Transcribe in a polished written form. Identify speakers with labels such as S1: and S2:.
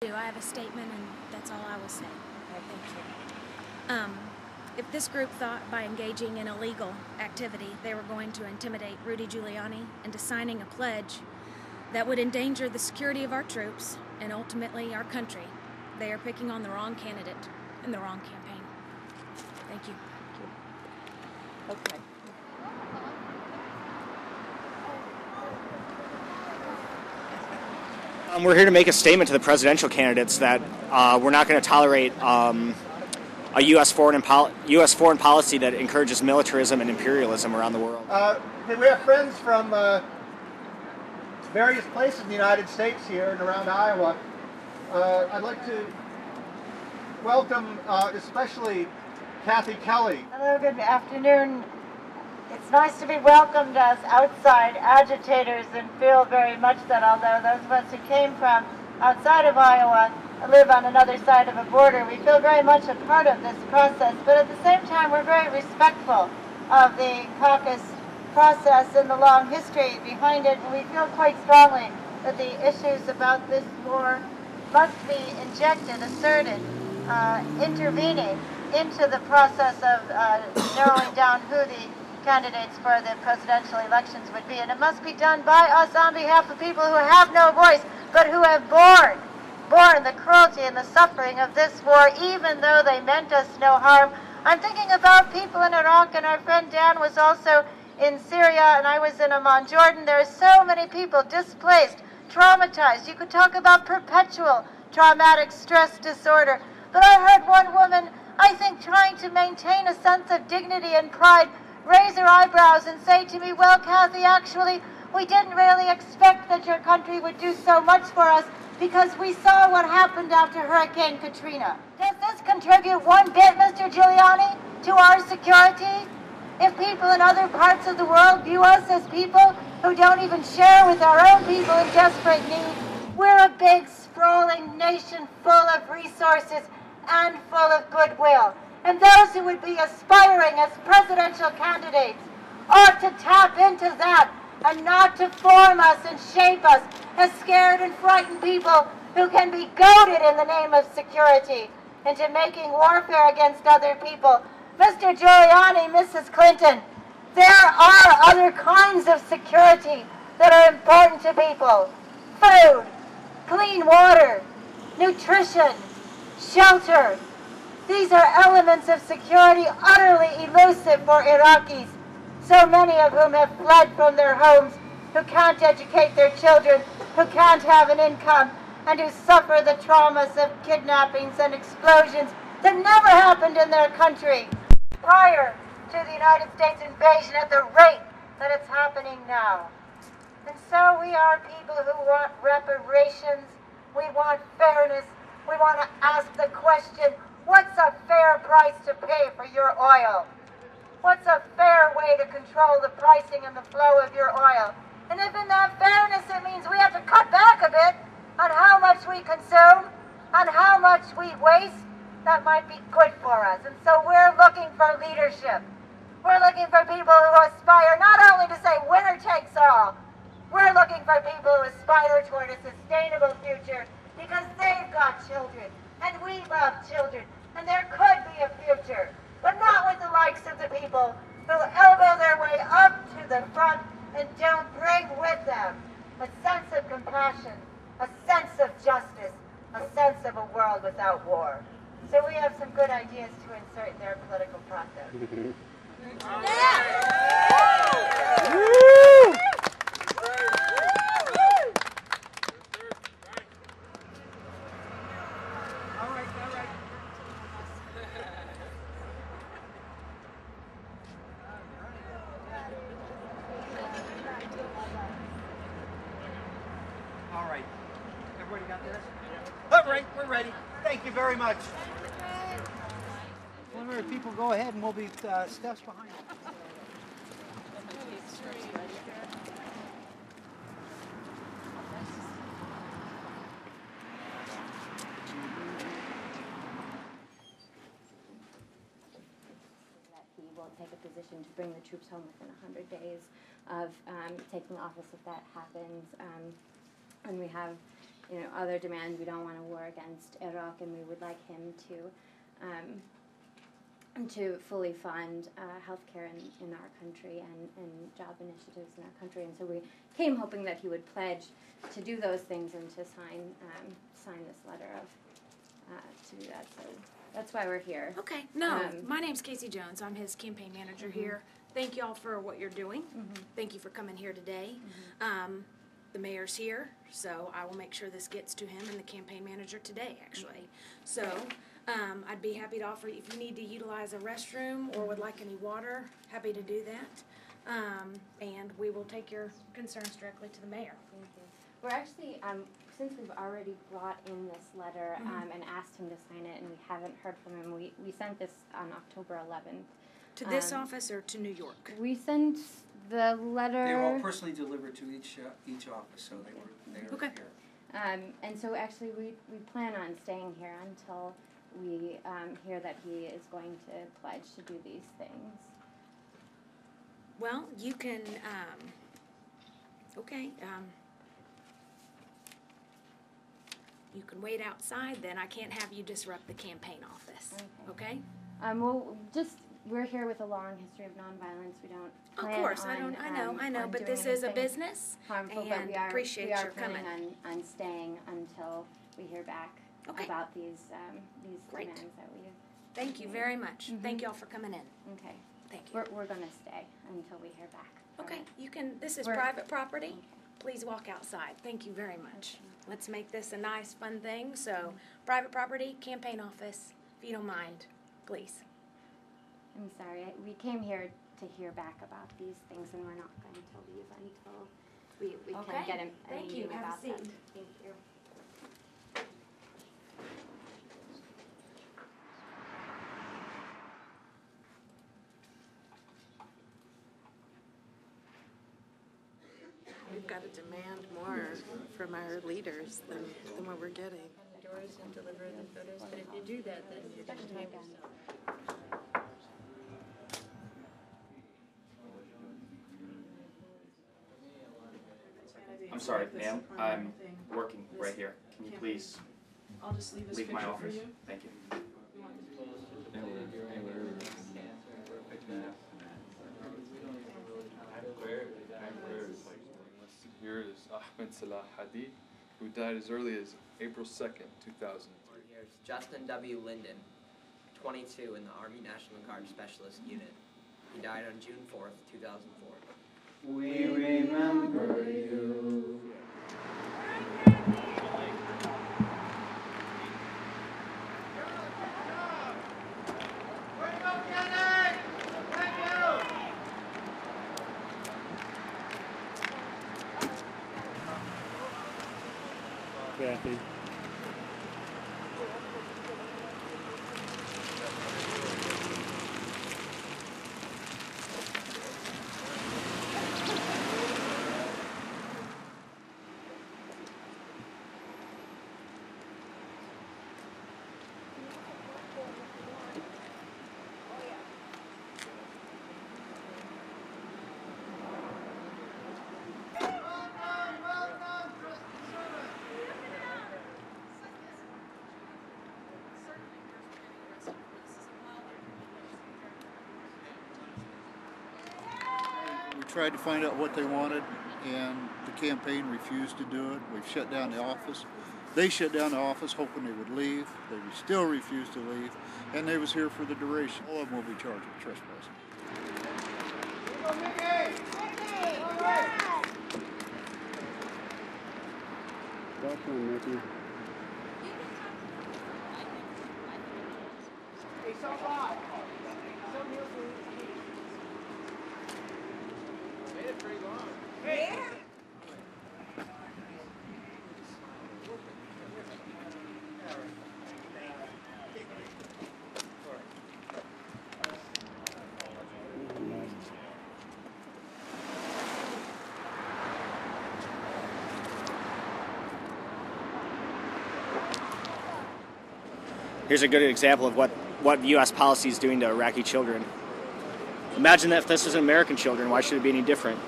S1: I have a statement, and that's all I will say.
S2: Okay, thank you.
S1: If this group thought by engaging in illegal activity they were going to intimidate Rudy Giuliani into signing a pledge that would endanger the security of our troops and ultimately our country, they are picking on the wrong candidate and the wrong campaign. Thank you.
S2: Okay.
S3: We're here to make a statement to the presidential candidates that we're not going to tolerate a U.S. foreign policy that encourages militarism and imperialism around the world.
S4: We have friends from various places in the United States here and around Iowa. I'd like to welcome especially Kathy Kelly.
S5: Hello, good afternoon. It's nice to be welcomed as outside agitators and feel very much that although those of us who came from outside of Iowa live on another side of a border, we feel very much a part of this process. But at the same time, we're very respectful of the caucus process and the long history behind it. And we feel quite strongly that the issues about this war must be injected, asserted, intervening into the process of narrowing down who the candidates for the presidential elections would be. And it must be done by us on behalf of people who have no voice, but who have borne the cruelty and the suffering of this war, even though they meant us no harm. I'm thinking about people in Iraq, and our friend Dan was also in Syria, and I was in Amman, Jordan. There are so many people displaced, traumatized. You could talk about perpetual traumatic stress disorder. But I heard one woman, I think, trying to maintain a sense of dignity and pride, raise her eyebrows and say to me, well, Kathy, actually, we didn't really expect that your country would do so much for us because we saw what happened after Hurricane Katrina. Does this contribute one bit, Mr. Giuliani, to our security? If people in other parts of the world view us as people who don't even share with our own people in desperate need, we're a big, sprawling nation full of resources and full of goodwill. And those who would be aspiring as presidential candidates ought to tap into that and not to form us and shape us as scared and frightened people who can be goaded in the name of security into making warfare against other people. Mr. Giuliani, Mrs. Clinton, there are other kinds of security that are important to people. Food, clean water, nutrition, shelter. These are elements of security utterly elusive for Iraqis, so many of whom have fled from their homes, who can't educate their children, who can't have an income, and who suffer the traumas of kidnappings and explosions that never happened in their country prior to the United States invasion at the rate that it's happening now. And so we are people who want reparations, we want fairness, we want to ask the question, what's a fair price to pay for your oil? What's a fair way to control the pricing and the flow of your oil? And if in that fairness it means we have to cut back a bit on how much we consume, on how much we waste, that might be good for us. And so we're looking for leadership. We're looking for people who aspire not only to say winner takes all, we're looking for people who aspire toward a sustainable future because they've got children and we love children and there could be a future, but not with the likes of the people who elbow their way up to the front and don't bring with them a sense of compassion, a sense of justice, a sense of a world without war. So we have some good ideas to insert in their political process.
S4: All right. Everybody got this? All right, we're ready. Thank you very much. Well, people go ahead and we'll be steps behind.
S6: He won't take a position to bring the troops home within 100 days of taking office if that happens. And we have other demands. We don't want a war against Iraq, and we would like him to fully fund healthcare in our country and job initiatives in our country. And so we came hoping that he would pledge to do those things and to sign this letter to do that. So that's why we're here.
S1: Okay. No, my name's Casey Jones. I'm his campaign manager here. Thank y'all for what you're doing. Thank you for coming here today. The mayor's here, so I will make sure this gets to him and the campaign manager today, actually. So I'd be happy to offer, if you need to utilize a restroom or would like any water, happy to do that. And we will take your concerns directly to the mayor.
S6: Thank you. We're actually, since we've already brought in this letter and asked him to sign it, and we haven't heard from him, we sent this on October 11th.
S1: To this office or to New York?
S6: We sent the letter.
S7: They were all personally delivered to each office, so they were here.
S6: And so actually we plan on staying here until we hear that he is going to pledge to do these things.
S1: Well, you can, you can wait outside then. I can't have you disrupt the campaign office, okay?
S6: Well, we're here with a long history of nonviolence. We don't plan
S1: Of course,
S6: on,
S1: I know,
S6: on
S1: but
S6: doing
S1: this is a
S6: anything
S1: business,
S6: harmful,
S1: and
S6: but we
S1: appreciate
S6: are
S1: your coming.
S6: planning on staying until we hear back about these
S1: Great.
S6: demands that we have.
S1: Thank you very much. Thank you all for coming in.
S6: Okay.
S1: Thank you.
S6: We're going to stay until we hear back.
S1: Okay, you can, this is
S6: We're-
S1: private property. Please walk outside. Thank you very much. Let's make this a nice, fun thing. So, private property, campaign office, if you don't mind, please.
S6: I'm sorry. We came here to hear back about these things, and we're not going to leave until we can get a
S1: Thank you.
S6: meeting
S1: Have a
S6: about that.
S1: seat.
S6: Thank you.
S8: We've got to demand more from our leaders than what we're getting.
S2: Doors and deliver the photos, but if you do that, then you're going to time yourself.
S9: I'm sorry, ma'am. I'm working right here. Can you please
S8: I'll just leave this
S9: leave my
S8: picture
S9: office?
S8: for you.
S9: Thank you.
S10: Here is Ahmed Salah Hadi, who died as early as April 2nd, 2003.
S11: Here's Justin W. Linden, 22 in the Army National Guard Specialist Unit. He died on June 4th, 2004.
S12: We remember you.
S13: Kathy.
S14: We tried to find out what they wanted, and the campaign refused to do it. We've shut down the office. They shut down the office hoping they would leave. They still refused to leave, and they was here for the duration. All of them will be charged with trespassing.
S13: Welcome, Mickey.
S4: Hey, so hot. Made it pretty long. Hey!
S3: Here's a good example of what U.S. policy is doing to Iraqi children. Imagine that if this was American children, why should it be any different?